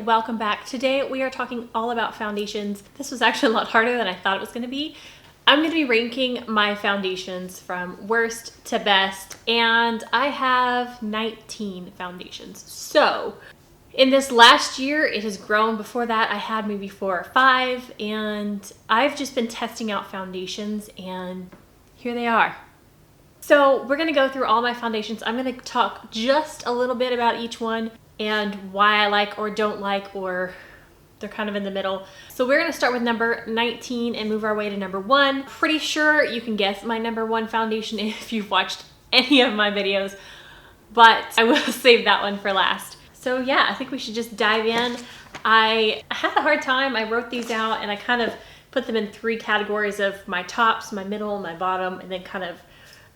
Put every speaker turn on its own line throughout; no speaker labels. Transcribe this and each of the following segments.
and welcome back. Today we are talking all about foundations. This was actually a lot harder than I thought it was going to be. I'm going to be ranking my foundations from worst to best, and I have 19 foundations. So in this last year, it has grown. Before that, I had maybe 4 or 5, and I've just been testing out foundations, and here they are. So we're going to go through all my foundations. I'm going to talk just a little bit about each one and why I like or don't like, or they're kind of in the middle. So we're going to start with number 19 and move our way to number 1. Pretty sure you can guess my number 1 foundation if you've watched any of my videos, but I will save that one for last. So yeah, I think we should just dive in. I had a hard time. I wrote these out and I kind of put them in 3 categories of my tops, my middle, my bottom, and then kind of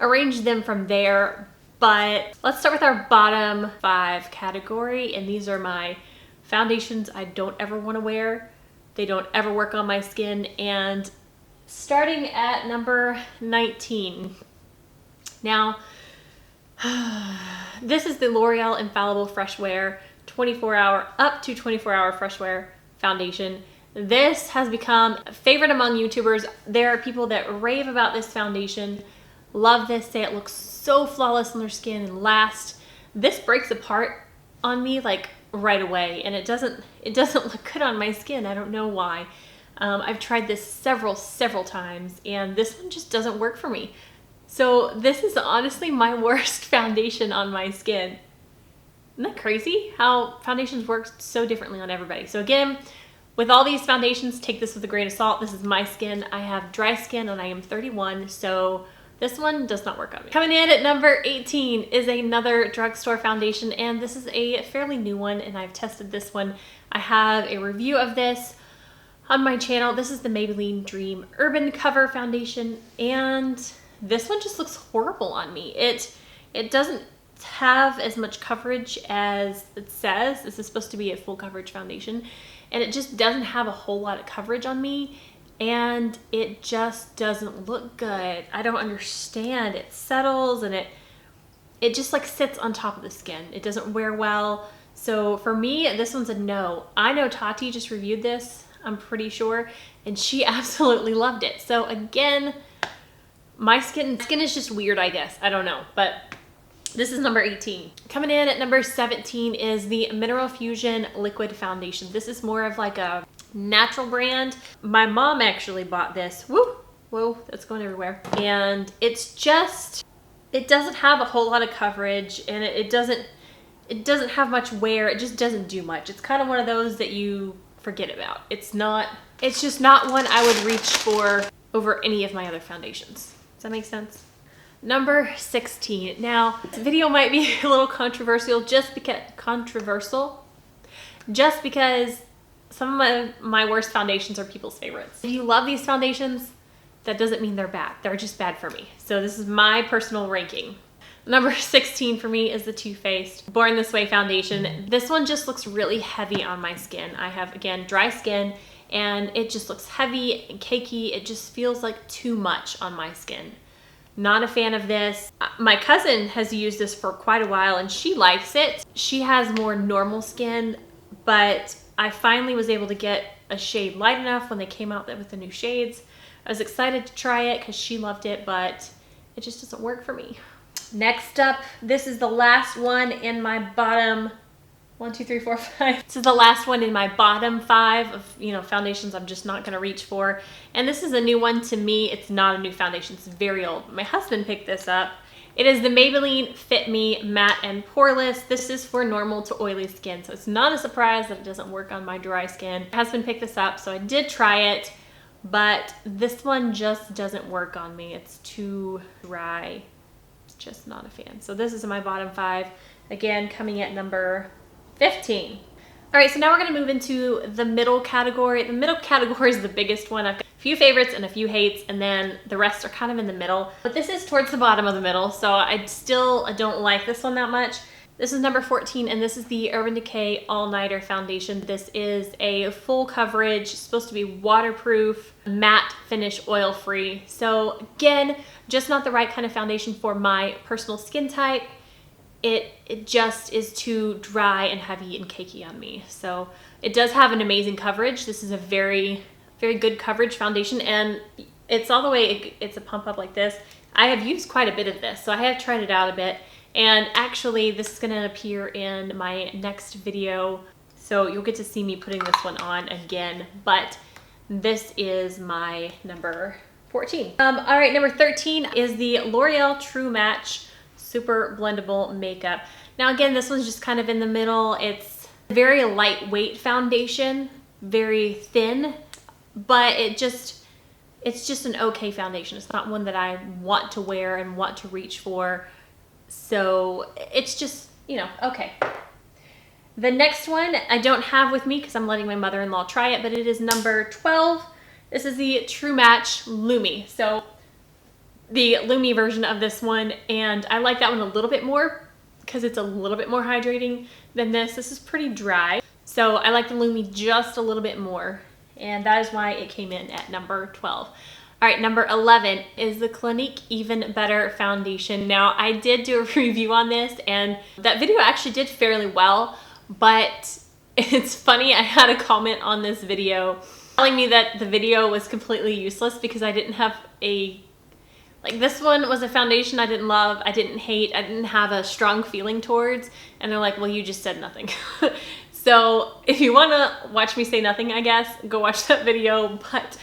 arranged them from there. But let's start with our bottom 5 category, and these are my foundations I don't ever want to wear. They don't ever work on my skin. And starting at number 19. Now, this is the L'Oreal Infallible Freshwear 24-hour, up to 24-hour Freshwear foundation. This has become a favorite among YouTubers. There are people that rave about this foundation, love this, say it looks so flawless on their skin and lasts. This breaks apart on me like right away, and it doesn't look good on my skin. I don't know why. I've tried this several times, and this one just doesn't work for me. So this is honestly my worst foundation on my skin. Isn't that crazy how foundations work so differently on everybody? So again, with all these foundations, take this with a grain of salt. This is my skin. I have dry skin and I am 31, so this one does not work on me. Coming in at number 18 is another drugstore foundation, and this is a fairly new one, and I've tested this one. I have a review of this on my channel. This is the Maybelline Dream Urban Cover Foundation, and this one just looks horrible on me. It doesn't have as much coverage as it says. This is supposed to be a full coverage foundation, and it just doesn't have a whole lot of coverage on me. And it just doesn't look good. I don't understand. It settles and it just like sits on top of the skin. It doesn't wear well. So for me, this one's a no. I know Tati just reviewed this, I'm pretty sure, and she absolutely loved it. So again, my skin is just weird, I guess. I don't know, but this is number 18. Coming in at number 17 is the Mineral Fusion Liquid Foundation. This is more of like a natural brand. My mom actually bought this. Whoa, that's going everywhere. And it's just, it doesn't have a whole lot of coverage, and it doesn't have much wear. It just doesn't do much. It's kind of one of those that you forget about. It's just not one I would reach for over any of my other foundations. Does that make sense? Number 16. Now, this video might be a little controversial just because some of my worst foundations are people's favorites. If you love these foundations, that doesn't mean they're bad. They're just bad for me. So this is my personal ranking. Number 16 for me is the Too Faced Born This Way foundation. This one just looks really heavy on my skin. I have, again, dry skin, and it just looks heavy and cakey. It just feels like too much on my skin. Not a fan of this. My cousin has used this for quite a while, and she likes it. She has more normal skin, but I finally was able to get a shade light enough when they came out with the new shades. I was excited to try it because she loved it, but it just doesn't work for me. Next up, this is the last one in my bottom 1, 2, 3, 4, 5. This is the last one in my bottom 5 of foundations I'm just not gonna reach for. And this is a new one to me. It's not a new foundation, it's very old. My husband picked this up. It is the Maybelline Fit Me Matte and Poreless. This is for normal to oily skin, so it's not a surprise that it doesn't work on my dry skin. My husband picked this up, so I did try it, but this one just doesn't work on me. It's too dry. Just not a fan. So this is my bottom 5. Again, coming at number 15. All right, so now we're gonna move into the middle category. The middle category is the biggest one. I've got a few favorites and a few hates, and then the rest are kind of in the middle. But this is towards the bottom of the middle, so I don't like this one that much. This is number 14, and this is the Urban Decay All Nighter Foundation. This is a full coverage, supposed to be waterproof, matte finish, oil-free. So again, just not the right kind of foundation for my personal skin type. It just is too dry and heavy and cakey on me. So It does have an amazing coverage. This is a very, very good coverage foundation, and it's all the way, it's a pump up like this. I have used quite a bit of this, so I have tried it out a bit. And actually, this is gonna appear in my next video, so you'll get to see me putting this one on again, but this is my number 14. All right, number 13 is the L'Oreal True Match Super Blendable Makeup. Now again, this one's just kind of in the middle. It's very lightweight foundation, very thin, but it's just an okay foundation. It's not one that I want to wear and want to reach for. So it's just, you know, okay. The next one I don't have with me because I'm letting my mother-in-law try it, but it is number 12. This is the True Match Lumi. So the Lumi version of this one, and I like that one a little bit more because it's a little bit more hydrating than this. This is pretty dry. So I like the Lumi just a little bit more, and that is why it came in at number 12. All right, number 11 is the Clinique Even Better Foundation. Now, I did do a review on this, and that video actually did fairly well, but it's funny, I had a comment on this video telling me that the video was completely useless because I didn't have like this one was a foundation I didn't love, I didn't hate, I didn't have a strong feeling towards, and they're like, well, you just said nothing. So if you wanna watch me say nothing, I guess, go watch that video, but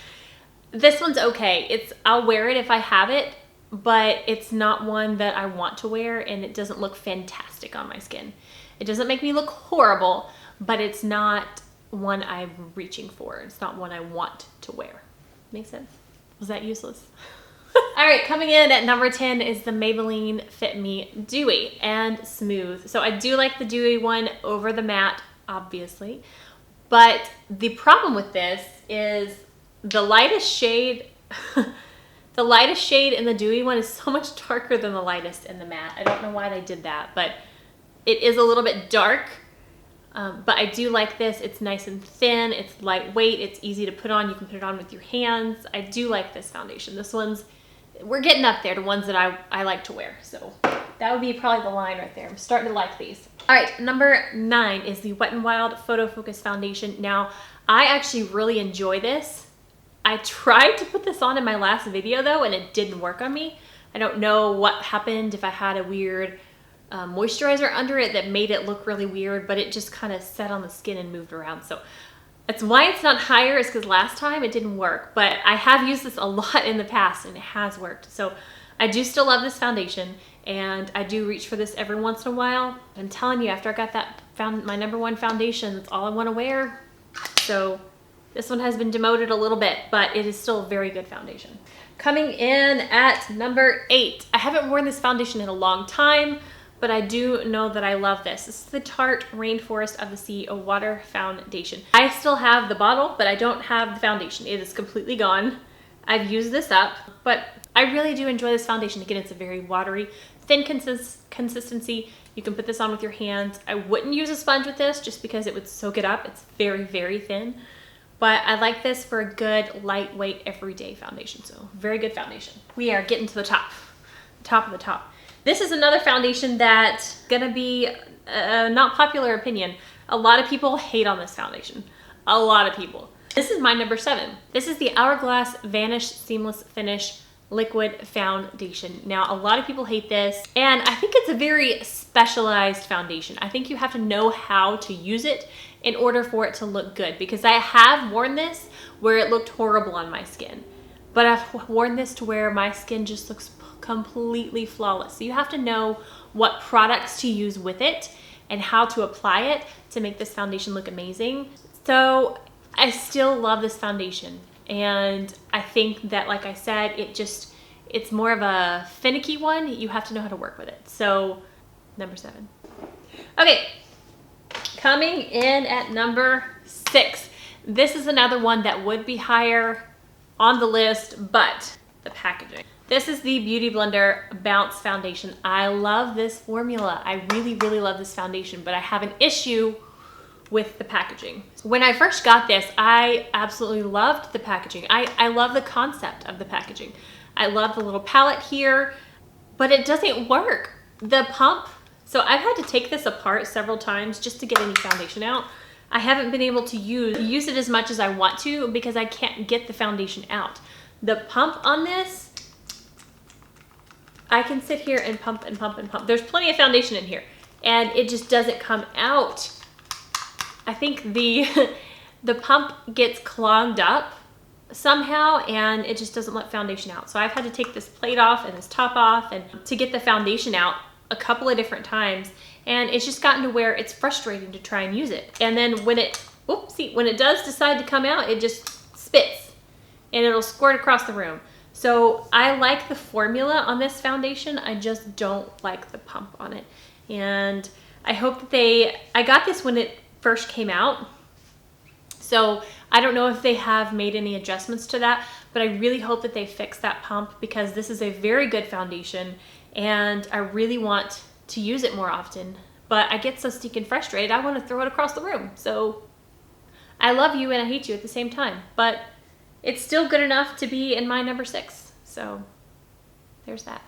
this one's okay. I'll wear it if I have it, but it's not one that I want to wear, and it doesn't look fantastic on my skin. It doesn't make me look horrible, but it's not one I'm reaching for. It's not one I want to wear. Make sense? Was that useless? All right, coming in at number 10 is the Maybelline Fit Me Dewy and Smooth. So I do like the Dewy one over the matte, obviously, but the problem with this is the lightest shade, the lightest shade in the Dewy one is so much darker than the lightest in the matte. I don't know why they did that, but it is a little bit dark. But I do like this. It's nice and thin, it's lightweight, it's easy to put on. You can put it on with your hands. I do like this foundation. This one's, we're getting up there to ones that I like to wear. So that would be probably the line right there. I'm starting to like these. All right, number 9 is the Wet n Wild Photo Focus Foundation. Now, I actually really enjoy this. I tried to put this on in my last video though, and it didn't work on me. I don't know what happened, if I had a weird moisturizer under it that made it look really weird, but it just kind of set on the skin and moved around. So that's why it's not higher, is because last time it didn't work, but I have used this a lot in the past and it has worked. So I do still love this foundation, and I do reach for this every once in a while. I'm telling you, after I got that my number 1 foundation, that's all I want to wear. So this one has been demoted a little bit, but it is still a very good foundation. Coming in at number 8. I haven't worn this foundation in a long time, but I do know that I love this. This is the Tarte Rainforest of the Sea Water Foundation. I still have the bottle, but I don't have the foundation. It is completely gone. I've used this up, but I really do enjoy this foundation. Again, it's a very watery, thin consistency. You can put this on with your hands. I wouldn't use a sponge with this just because it would soak it up. It's very, very thin. But I like this for a good, lightweight, everyday foundation. So very good foundation. We are getting to the top of the top. This is another foundation that's gonna be not popular opinion. A lot of people hate on this foundation. A lot of people. This is my number 7. This is the Hourglass Vanish Seamless Finish Liquid Foundation. Now, a lot of people hate this, and I think it's a very specialized foundation. I think you have to know how to use it in order for it to look good, because I have worn this where it looked horrible on my skin, but I've worn this to where my skin just looks completely flawless. So you have to know what products to use with it and how to apply it to make this foundation look amazing. So I still love this foundation, and I think that, like I said, it's more of a finicky one. You have to know how to work with it. So number 7. Okay, coming in at number 6. This is another one that would be higher on the list, but the packaging. This is the Beauty Blender Bounce Foundation. I love this formula. I really, really love this foundation, but I have an issue with the packaging. When I first got this, I absolutely loved the packaging. I love the concept of the packaging. I love the little palette here, but it doesn't work. The pump, so I've had to take this apart several times just to get any foundation out. I haven't been able to use it as much as I want to because I can't get the foundation out. The pump on this, I can sit here and pump and pump and pump. There's plenty of foundation in here and it just doesn't come out. I think the pump gets clogged up somehow and it just doesn't let foundation out. So I've had to take this plate off and this top off and to get the foundation out a couple of different times, and it's just gotten to where it's frustrating to try and use it. And then when it, when it does decide to come out, it just spits and it'll squirt across the room. So I like the formula on this foundation, I just don't like the pump on it. And I hope that I got this when it first came out, so I don't know if they have made any adjustments to that, but I really hope that they fix that pump because this is a very good foundation and I really want to use it more often. But I get so stinking frustrated, I want to throw it across the room. So I love you and I hate you at the same time, but it's still good enough to be in my number 6. So there's that.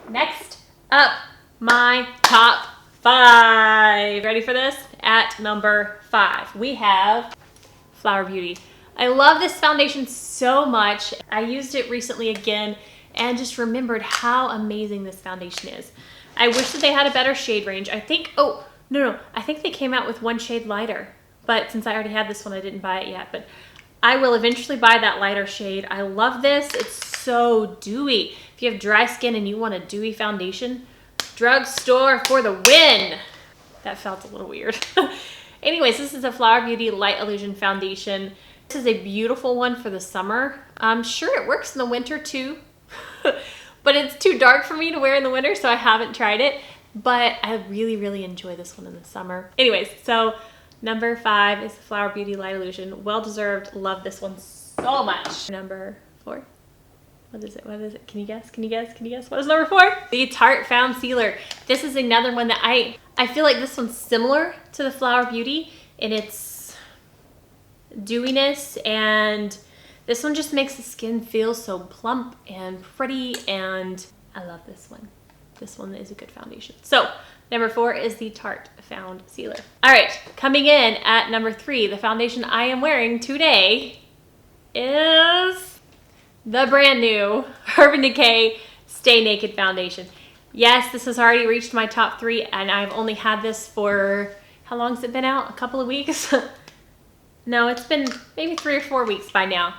Next up, my top 5. Ready for this? At number 5, we have Flower Beauty. I love this foundation so much. I used it recently again and just remembered how amazing this foundation is. I wish that they had a better shade range. I think, oh, no, I think they came out with one shade lighter, but since I already had this one, I didn't buy it yet, but I will eventually buy that lighter shade. I love this. It's so dewy. If you have dry skin and you want a dewy foundation, drugstore for the win. That felt a little weird. Anyways, this is a Flower Beauty Light Illusion foundation. This is a beautiful one for the summer. I'm sure it works in the winter too, but it's too dark for me to wear in the winter, so I haven't tried it, but I really, really enjoy this one in the summer. Anyways, so number 5 is the Flower Beauty Light Illusion. Well-deserved. Love this one so much. Number 4. What is it? What is it? Can you guess? Can you guess? Can you guess? What is number 4? The Tarte Foundcealer. This is another one that I feel like this one's similar to the Flower Beauty in its dewiness, and this one just makes the skin feel so plump and pretty, and I love this one. This one is a good foundation. So number 4 is the Tarte Foundcealer. All right, coming in at number 3, the foundation I am wearing today is the brand new Urban Decay Stay Naked Foundation. Yes, this has already reached my top 3 and I've only had this for, how long has it been out? A couple of weeks? No, it's been maybe 3 or 4 weeks by now.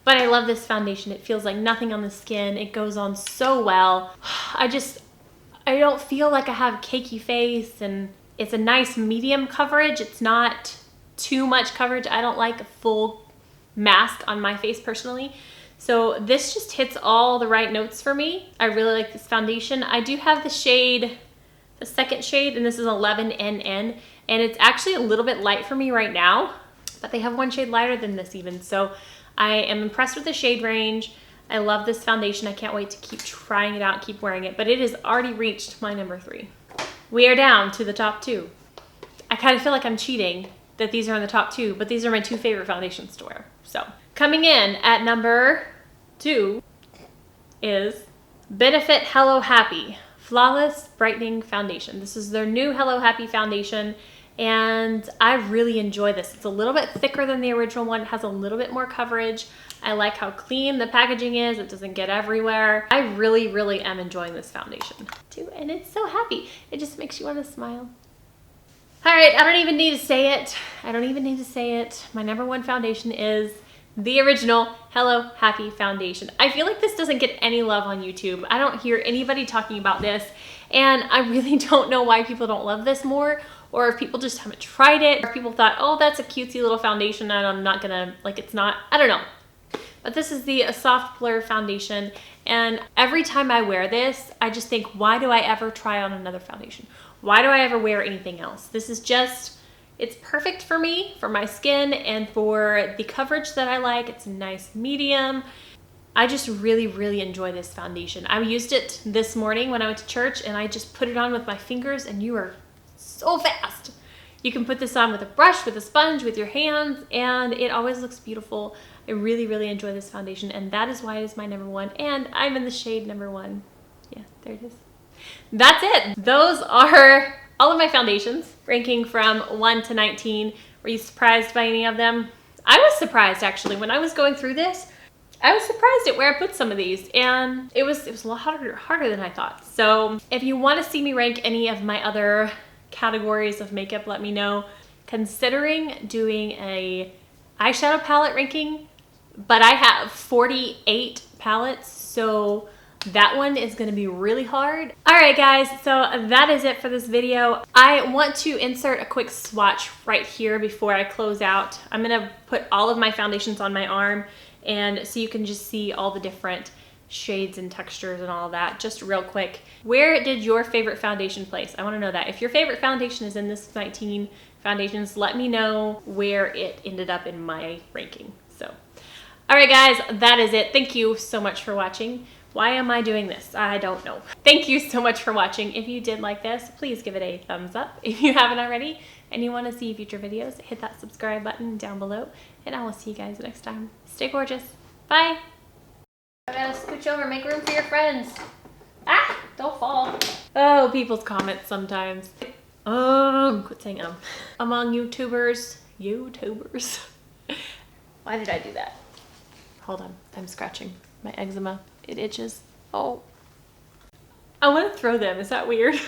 But I love this foundation. It feels like nothing on the skin. It goes on so well. I don't feel like I have a cakey face, and it's a nice medium coverage. It's not too much coverage. I don't like a full mask on my face personally. So this just hits all the right notes for me. I really like this foundation. I do have the shade, the second shade, and this is 11NN, and it's actually a little bit light for me right now, but they have one shade lighter than this even. So I am impressed with the shade range. I love this foundation. I can't wait to keep trying it out, keep wearing it, but it has already reached my number 3. We are down to the top 2. I kind of feel like I'm cheating that these are in the top 2, but these are my 2 favorite foundations to wear. So coming in at number 2 is Benefit Hello Happy Flawless Brightening Foundation. This is their new Hello Happy foundation, and I really enjoy this. It's a little bit thicker than the original one. It has a little bit more coverage. I like how clean the packaging is. It doesn't get everywhere. I really, really am enjoying this foundation too, and it's so happy. It just makes you want to smile. All right, I don't even need to say it. I don't even need to say it. My number 1 foundation is the original Hello Happy foundation. I feel like this doesn't get any love on YouTube. I don't hear anybody talking about this, and I really don't know why people don't love this more, or if people just haven't tried it, or if people thought, oh, that's a cutesy little foundation and I'm not gonna, like, it's not, I don't know. But this is the Soft Blur foundation, and every time I wear this, I just think, why do I ever try on another foundation? Why do I ever wear anything else? This is just, it's perfect for me, for my skin, and for the coverage that I like. It's a nice medium. I just really, really enjoy this foundation. I used it this morning when I went to church, and I just put it on with my fingers, and you are so fast. You can put this on with a brush, with a sponge, with your hands, and it always looks beautiful. I really, really enjoy this foundation, and that is why it is my number 1, and I'm in the shade number 1. Yeah, there it is. That's it. Those are all of my foundations, ranking from 1 to 19, Were you surprised by any of them? I was surprised actually. When I was going through this, I was surprised at where I put some of these, and it was a lot harder than I thought. So if you want to see me rank any of my other categories of makeup, let me know. Considering doing a eyeshadow palette ranking, but I have 48 palettes, so that one is going to be really hard. All right, guys, so that is it for this video. I want to insert a quick swatch right here before I close out. I'm going to put all of my foundations on my arm, and so you can just see all the different shades and textures and all of that just real quick. Where did your favorite foundation place? I want to know that. If your favorite foundation is in this 19 foundations, let me know where it ended up in my ranking. So, all right, guys, that is it. Thank you so much for watching. Why am I doing this? I don't know. Thank you so much for watching. If you did like this, please give it a thumbs up. If you haven't already and you want to see future videos, hit that subscribe button down below, and I will see you guys next time. Stay gorgeous. Bye. I gotta scooch over, make room for your friends. Ah, don't fall. Oh, people's comments sometimes. Quit saying among YouTubers. Why did I do that? Hold on, I'm scratching my eczema. It itches. Oh. I want to throw them. Is that weird?